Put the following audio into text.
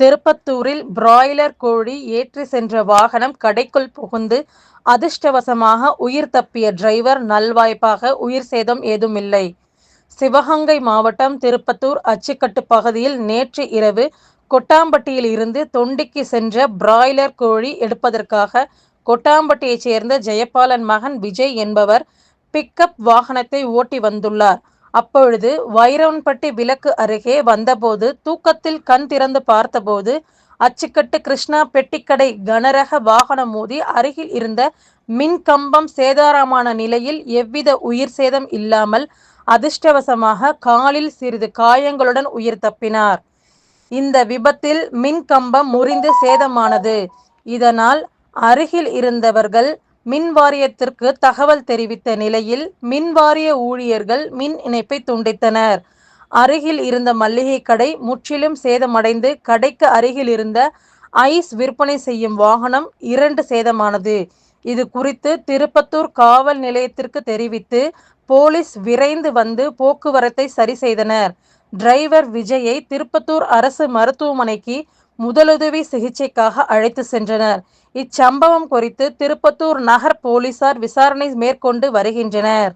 திருப்பத்தூரில் பிராய்லர் கோழி ஏற்றி சென்ற வாகனம் கடைக்குள் புகுந்து அதிர்ஷ்டவசமாக உயிர் தப்பிய டிரைவர் நல்வாய்ப்பாக உயிர் சேதம் ஏதுமில்லை. சிவகங்கை மாவட்டம் திருப்பத்தூர் அச்சுக்கட்டு பகுதியில் நேற்று இரவு கொட்டாம்பட்டியில் இருந்து தொண்டிக்கு சென்ற பிராய்லர் கோழி எடுப்பதற்காக கொட்டாம்பட்டியைச் சேர்ந்த ஜெயபாலன் மகன் விஜய் என்பவர் பிக்கப் வாகனத்தை ஓட்டி வந்துள்ளார். அப்பொழுது வைரவன்பட்டி விலக்கு அருகே வந்தபோது தூக்கத்தில் கண் திறந்து பார்த்தபோது அச்சுக்கட்டு கிருஷ்ணா பெட்டிக்கடை கனரக வாகனம் மோதி அருகில் இருந்த மின் கம்பம் சேதாரமான நிலையில் எவ்வித உயிர் சேதம் இல்லாமல் அதிர்ஷ்டவசமாக காலில் சிறிது காயங்களுடன் உயிர் தப்பினார். இந்த விபத்தில் மின் கம்பம் முறிந்து சேதமானது. இதனால் அருகில் இருந்தவர்கள் மின் வாரியத்திற்கு தகவல் தெரிவித்த நிலையில் மின்வாரிய ஊழியர்கள் மின் இணைப்பை துண்டித்தனர். அருகில் இருந்த மளிகை கடை முற்றிலும் சேதமடைந்து கடைக்கு அருகில் இருந்த ஐஸ் விற்பனை செய்யும் வாகனம் 2 சேதமானது. இது குறித்து திருப்பத்தூர் காவல் நிலையத்திற்கு தெரிவித்து போலீஸ் விரைந்து வந்து போக்குவரத்தை சரி செய்தனர். டிரைவர் விஜயை திருப்பத்தூர் அரசு மருத்துவமனைக்கு முதலுதவி சிகிச்சைக்காக அழைத்து சென்றனர். இச்சம்பவம் குறித்து திருப்பத்தூர் நகர் போலீசார் விசாரணை மேற்கொண்டு வருகின்றனர்.